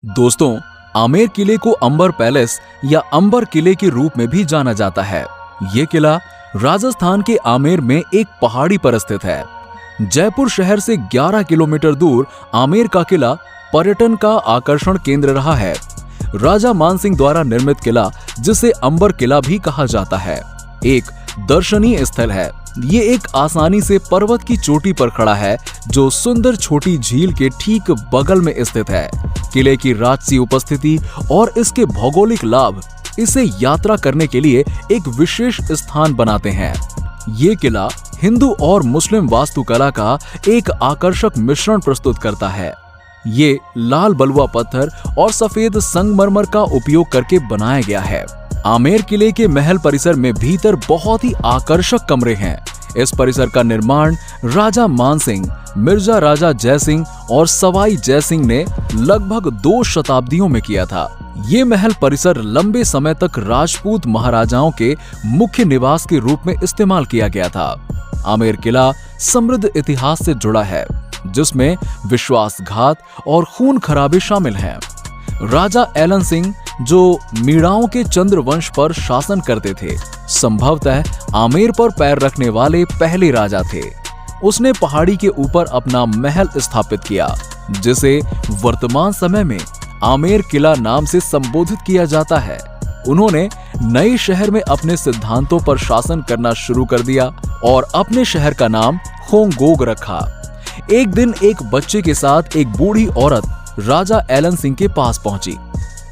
दोस्तों, आमेर किले को अंबर पैलेस या अंबर किले के रूप में भी जाना जाता है। ये किला राजस्थान के आमेर में एक पहाड़ी पर स्थित है। जयपुर शहर से 11 किलोमीटर दूर आमेर का किला पर्यटन का आकर्षण केंद्र रहा है। राजा मानसिंह द्वारा निर्मित किला, जिसे अंबर किला भी कहा जाता है, एक दर्शनीय स्थल है। ये एक आसानी से पर्वत की चोटी पर खड़ा है, जो सुंदर छोटी झील के ठीक बगल में स्थित है। किले की राजसी उपस्थिति और इसके भौगोलिक लाभ इसे यात्रा करने के लिए एक विशेष स्थान बनाते हैं। ये किला हिंदू और मुस्लिम वास्तुकला का एक आकर्षक मिश्रण प्रस्तुत करता है। ये लाल बलुआ पत्थर और सफेद संगमरमर का उपयोग करके बनाया गया है। आमेर किले के महल परिसर में भीतर बहुत ही आकर्षक कमरे हैं। इस परिसर का निर्माण राजा मानसिंह, मिर्जा राजा जयसिंह और सवाई जयसिंह ने लगभग 2 शताब्दियों में किया था। ये महल परिसर लंबे समय तक राजपूत महाराजाओं के मुख्य निवास के रूप में इस्तेमाल किया गया था। आमेर किला समृद्ध इतिहास से जुड़ा है, जिसमें विश्वासघात और खून खराबे शामिल हैं। राजा एलन सिंह, जो मीणाओं के चंद्र वंश पर शासन करते थे, संभवतः आमेर पर पैर रखने वाले पहले राजा थे। उसने पहाड़ी के ऊपर अपना महल स्थापित किया, जिसे वर्तमान समय में आमेर किला नाम से संबोधित किया जाता है। उन्होंने नए शहर में अपने सिद्धांतों पर शासन करना शुरू कर दिया और अपने शहर का नाम खोंगोग रखा। एक दिन एक बच्चे के साथ एक बूढ़ी औरत राजा एलन सिंह के पास पहुंची।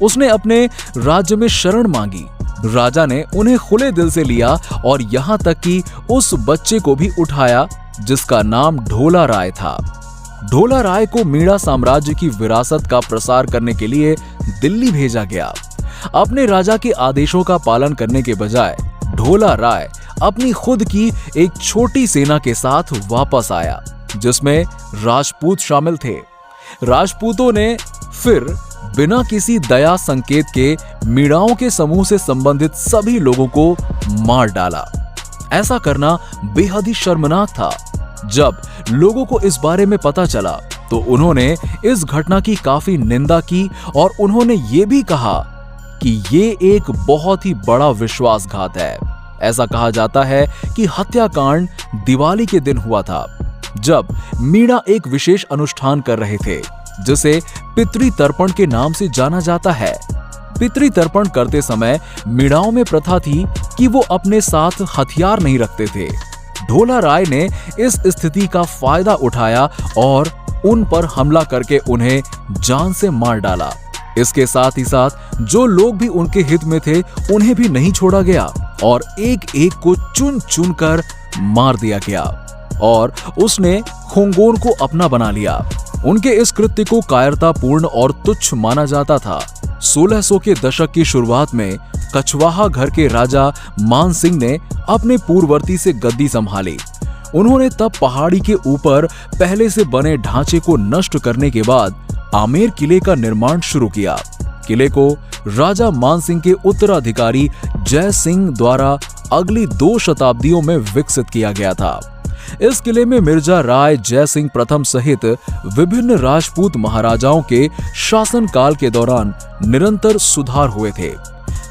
उसने अपने राज्य में शरण मांगी। राजा ने उन्हें खुले दिल से लिया और यहाँ तक कि उस बच्चे को भी उठाया, जिसका नाम ढोला राय था। ढोला राय को मीणा साम्राज्य की विरासत का प्रसार करने के लिए दिल्ली भेजा गया। अपने राजा के आदेशों का पालन करने के बजाय ढोला राय अपनी खुद की एक छोटी सेना के साथ वापस आया, जिसमें राजपूत शामिल थे। राजपूतों ने फिर बिना किसी दया संकेत के मीणाओं के समूह से संबंधित सभी लोगों को मार डाला। ऐसा करना बेहद ही शर्मनाक था। जब लोगों को इस बारे में पता चला तो उन्होंने इस घटना की काफी निंदा की और उन्होंने ये भी कहा कि ये एक बहुत ही बड़ा विश्वासघात है। ऐसा कहा जाता है कि हत्याकांड दिवाली के दिन हुआ था, जब मीणा एक विशेष अनुष्ठान कर रहे थे, जिसे पितृ तर्पण के नाम से जाना जाता है। पितृ तर्पण करते समय मीणाओं में प्रथा थी कि वो अपने साथ हथियार नहीं रखते थे। ढोला राय ने इस स्थिति का फायदा उठाया और उन पर हमला करके उन्हें जान से मार डाला। इसके साथ ही साथ जो लोग भी उनके हित में थे, उन्हें भी नहीं छोड़ा गया और एक एक को चुन चुन कर मार दिया गया और उसने खोंगोन को अपना बना लिया। उनके इस कृत्य को कायरतापूर्ण और तुच्छ माना जाता था। 1600 के दशक की शुरुआत में कछवाहा घर के राजा मान सिंह ने अपने पूर्ववर्ती से गद्दी संभाली। उन्होंने तब पहाड़ी के ऊपर पहले से बने ढांचे को नष्ट करने के बाद आमेर किले का निर्माण शुरू किया। किले को राजा मान सिंह के उत्तराधिकारी जय सिंह द्वारा अगली 2 शताब्दियों में विकसित किया गया था। इस किले में मिर्जा राय जय सिंह प्रथम सहित विभिन्न राजपूत महाराजाओं के शासनकाल के दौरान निरंतर सुधार हुए थे।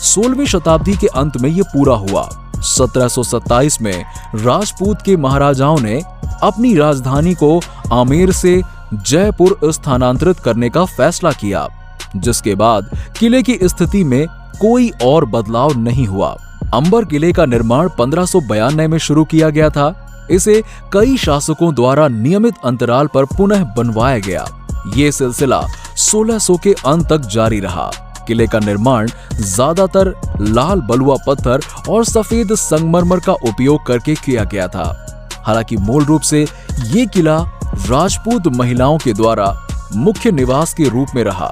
16वीं शताब्दी के अंत में यह पूरा हुआ। 1727 में राजपूत के महाराजाओं ने अपनी राजधानी को आमेर से जयपुर स्थानांतरित करने का फैसला किया, जिसके बाद किले की स्थिति में कोई और बदलाव नहीं हुआ। अंबर किले का निर्माण 1592 में शुरू किया गया था। इसे कई शासकों द्वारा नियमित अंतराल पर पुनः बनवाया गया। ये सिलसिला 1600 के अंत तक जारी रहा। किले का निर्माण ज्यादातर लाल बलुआ पत्थर और सफेद संगमरमर का उपयोग करके किया गया था। हालांकि मूल रूप से ये किला राजपूत महिलाओं के द्वारा मुख्य निवास के रूप में रहा।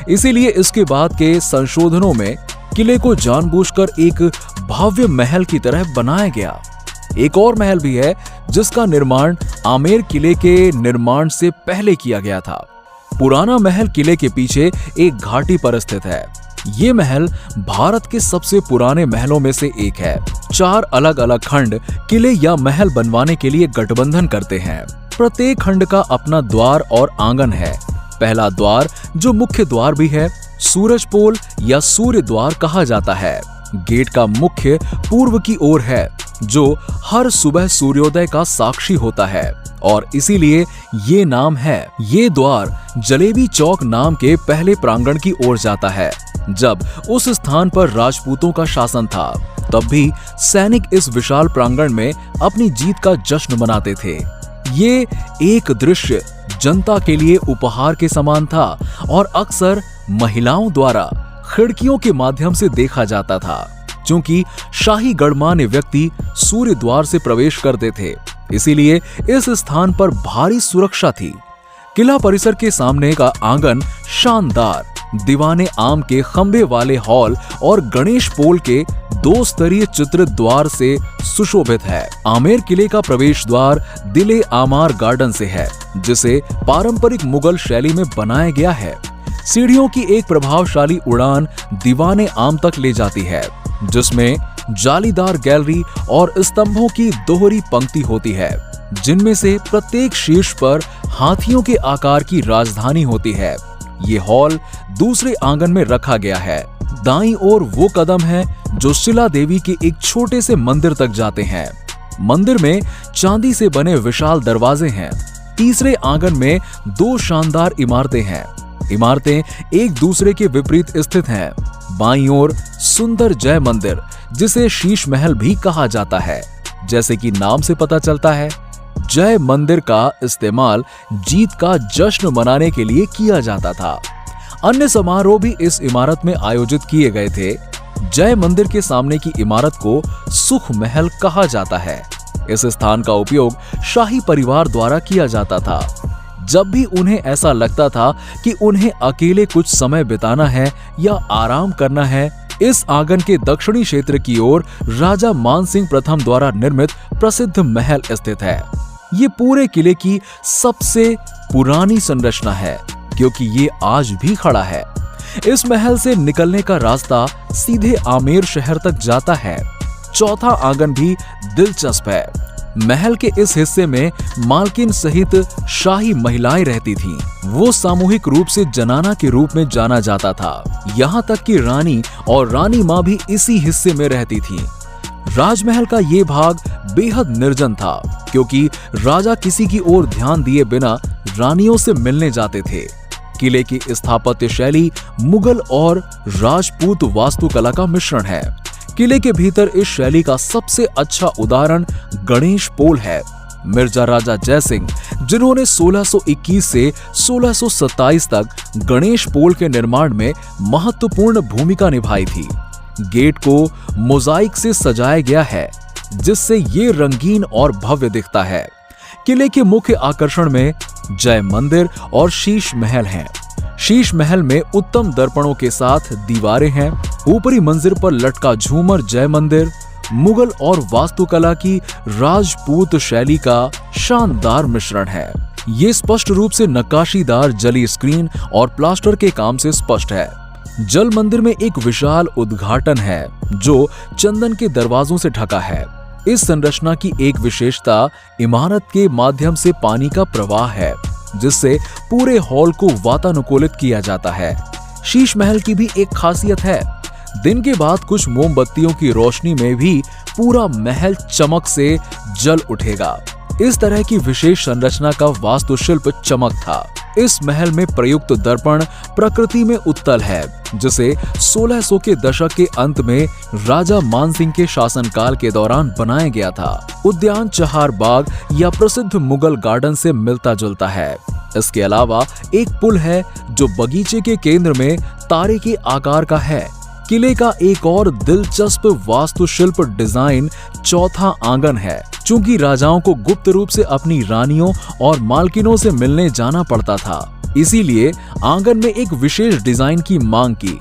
इसीलिए इसके बाद के संशोधनों में किले को जानबूझकर एक भव्य महल की तरह बनाया गया। एक और महल भी है, जिसका निर्माण आमेर किले के निर्माण से पहले किया गया था। पुराना महल किले के पीछे एक घाटी पर स्थित है। ये महल भारत के सबसे पुराने महलों में से एक है। 4 अलग अलग खंड किले या महल बनवाने के लिए गठबंधन करते हैं। प्रत्येक खंड का अपना द्वार और आंगन है। पहला द्वार, जो मुख्य द्वार भी है, सूरज पोल या सूर्य द्वार कहा जाता है। गेट का मुख्य पूर्व की ओर है, जो हर सुबह सूर्योदय का साक्षी होता है और इसीलिए ये नाम है। ये द्वार जलेबी चौक नाम के पहले प्रांगण की ओर जाता है। जब उस स्थान पर राजपूतों का शासन था, तब भी सैनिक इस विशाल प्रांगण में अपनी जीत का जश्न मनाते थे। ये एक दृश्य जनता के लिए उपहार के समान था और अक्सर महिलाओं द्वारा खिड़कियों के माध्यम से देखा जाता था, क्योंकि शाही गणमान्य व्यक्ति सूर्य द्वार से प्रवेश करते थे। इसीलिए इस स्थान पर भारी सुरक्षा थी। किला परिसर के सामने का आंगन शानदार दीवाने आम के खंबे वाले हॉल और गणेश पोल के 2 स्तरीय चित्रित द्वार से सुशोभित है। आमेर किले का प्रवेश द्वार दिले आमार गार्डन से है, जिसे पारंपरिक मुगल शैली में बनाया गया है। सीढ़ियों की एक प्रभावशाली उड़ान दीवाने आम तक ले जाती है, जिसमें जालीदार गैलरी और स्तंभों की दोहरी पंक्ति होती है, जिनमें से प्रत्येक शीर्ष पर हाथियों के आकार की राजधानी होती है। ये हॉल दूसरे आंगन में रखा गया है। दाईं ओर वो कदम है जो शिला देवी के एक छोटे से मंदिर तक जाते हैं। मंदिर में चांदी से बने विशाल दरवाजे हैं। तीसरे आंगन में 2 शानदार इमारतें हैं। इमारतें एक दूसरे के विपरीत स्थित हैं। बाईं ओर सुंदर जय मंदिर, जिसे शीश महल भी कहा जाता है। जैसे कि नाम से पता चलता है, जय मंदिर का इस्तेमाल जीत का जश्न मनाने के लिए किया जाता था। अन्य समारोह भी इस इमारत में आयोजित किए गए थे। जय मंदिर के सामने की इमारत को सुख महल कहा जाता है। इस स्थान का उपयोग शाही परिवार द्वारा किया जाता था। जब भी उन्हें ऐसा लगता था कि उन्हें अकेले कुछ समय बिताना है या आराम करना है, इस आंगन के दक्षिणी क्षेत्र की ओर राजा मानसिंह प्रथम द्वारा निर्मित प्रसिद्ध महल स्थित है। ये पूरे किले की सबसे पुरानी संरचना है, क्योंकि ये आज भी खड़ा है। इस महल से निकलने का रास्ता सीधे आमेर शहर तक जाता है। चौथा आंगन भी दिलचस्प है। महल के इस हिस्से में मालकिन सहित शाही महिलाएं रहती थीं। वो सामूहिक रूप से जनाना के रूप में जाना जाता था। यहाँ तक कि रानी और रानी माँ भी इसी हिस्से में रहती थीं। राजमहल का ये भाग बेहद निर्जन था, क्योंकि राजा किसी की ओर ध्यान दिए बिना रानियों से मिलने जाते थे। किले की स्थापत्य शैली मुगल और राजपूत वास्तुकला का मिश्रण है। किले के भीतर इस शैली का सबसे अच्छा उदाहरण गणेश पोल है। मिर्जा राजा जयसिंह, जिन्होंने 1621 से 1627 तक गणेश पोल के निर्माण में महत्वपूर्ण भूमिका निभाई थी। गेट को मोजाइक से सजाया गया है, जिससे ये रंगीन और भव्य दिखता है। किले के मुख्य आकर्षण में जय मंदिर और शीश महल हैं। शीश महल में उत्तम दर्पणों के साथ दीवारें हैं। ऊपरी मंजिल पर लटका झूमर जय मंदिर मुगल और वास्तुकला की राजपूत शैली का शानदार मिश्रण है। ये स्पष्ट रूप से नक्काशीदार जली स्क्रीन और प्लास्टर के काम से स्पष्ट है। जल मंदिर में एक विशाल उद्घाटन है, जो चंदन के दरवाजों से ढका है। इस संरचना की एक विशेषता इमारत के माध्यम से पानी का प्रवाह है, जिससे पूरे हॉल को वातानुकूलित किया जाता है। शीश महल की भी एक खासियत है। दिन के बाद कुछ मोमबत्तियों की रोशनी में भी पूरा महल चमक से जल उठेगा। इस तरह की विशेष संरचना का वास्तुशिल्प चमक था। इस महल में प्रयुक्त दर्पण प्रकृति में उत्तल है, जिसे 1600 के दशक के अंत में राजा मानसिंह के शासनकाल के दौरान बनाया गया था। उद्यान चहार बाग या प्रसिद्ध मुगल गार्डन से मिलता जुलता है। इसके अलावा एक पुल है, जो बगीचे के केंद्र में तारे के आकार का है। किले का एक और दिलचस्प वास्तुशिल्प डिजाइन चौथा आंगन है। चूंकि राजाओं को गुप्त रूप से अपनी रानियों और मालकिनों से मिलने जाना पड़ता था, इसीलिए आंगन में एक विशेष डिजाइन की मांग की।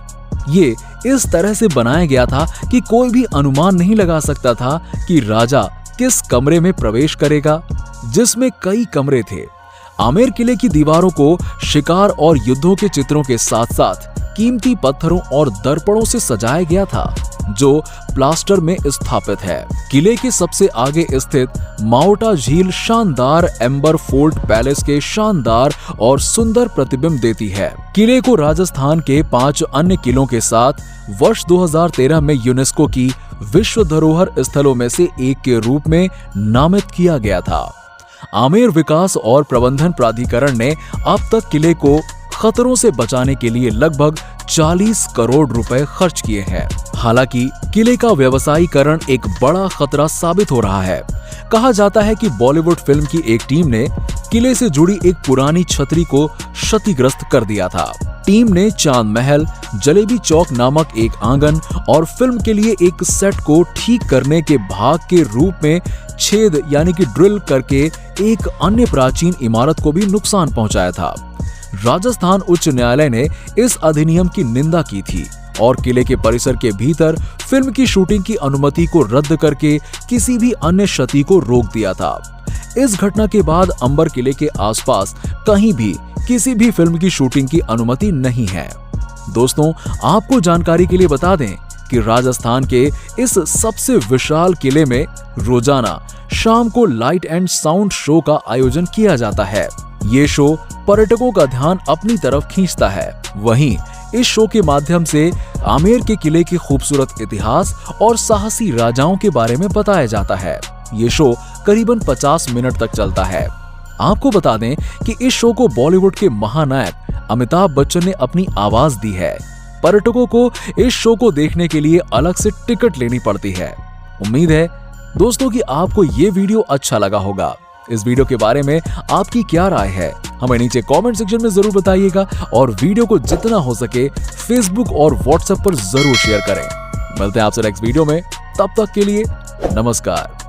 ये इस तरह से बनाया गया था कि कोई भी अनुमान नहीं लगा सकता था कि राजा किस कमरे में प्रवेश करेगा, जिसमें कई कमरे थे। आमेर किले की दीवारों को शिकार और युद्धों के चित्रों के साथ साथ कीमती पत्थरों और दर्पणों से सजाया गया था। जो प्लास्टर में स्थापित है। किले के सबसे आगे स्थित माओटा झील शानदार एम्बर फोर्ट पैलेस के शानदार और सुंदर प्रतिबिंब देती है। किले को राजस्थान के 5 अन्य किलों के साथ वर्ष 2013 में यूनेस्को की विश्व धरोहर स्थलों में से एक के रूप में नामित किया गया था। आमेर विकास और प्रबंधन प्राधिकरण ने अब तक किले को खतरों से बचाने के लिए लगभग 40 करोड़ रुपए खर्च किए हैं। हालांकि किले का व्यवसायीकरण एक बड़ा खतरा साबित हो रहा है। कहा जाता है कि बॉलीवुड फिल्म की एक टीम ने किले से जुड़ी एक पुरानी छतरी को क्षतिग्रस्त कर दिया था। टीम ने चांद महल, जलेबी चौक नामक एक आंगन और फिल्म के लिए एक सेट को ठीक करने के भाग के रूप में छेद यानी कि ड्रिल करके एक अन्य प्राचीन इमारत को भी नुकसान पहुंचाया था। राजस्थान उच्च न्यायालय ने इस अधिनियम की निंदा की थी और किले के परिसर के भीतर फिल्म की शूटिंग की अनुमति को रद्द करके किसी भी अन्य क्षति को रोक दिया था। इस घटना के बाद अंबर किले के आसपास कहीं भी किसी भी फिल्म की शूटिंग की अनुमति नहीं है। दोस्तों, आपको जानकारी के लिए बता दें कि राजस्थान के इस सबसे विशाल किले में रोजाना शाम को लाइट एंड साउंड शो का आयोजन किया जाता है। ये शो पर्यटकों का ध्यान अपनी तरफ खींचता है। वहीं इस शो के माध्यम से आमेर के किले की खूबसूरत इतिहास और साहसी राजाओं के बारे में बताया जाता है। ये शो करीबन 50 मिनट तक चलता है। आपको बता दें कि इस शो को बॉलीवुड के महानायक अमिताभ बच्चन ने अपनी आवाज दी है। पर्यटकों को इस शो को देखने के लिए अलग से टिकट लेनी पड़ती है। उम्मीद है दोस्तों कि आपको ये वीडियो अच्छा लगा होगा। इस वीडियो के बारे में आपकी क्या राय है, हमें नीचे कमेंट सेक्शन में जरूर बताइएगा और वीडियो को जितना हो सके फेसबुक और व्हाट्सएप पर जरूर शेयर करें। मिलते हैं आपसे नेक्स्ट वीडियो में, तब तक के लिए नमस्कार।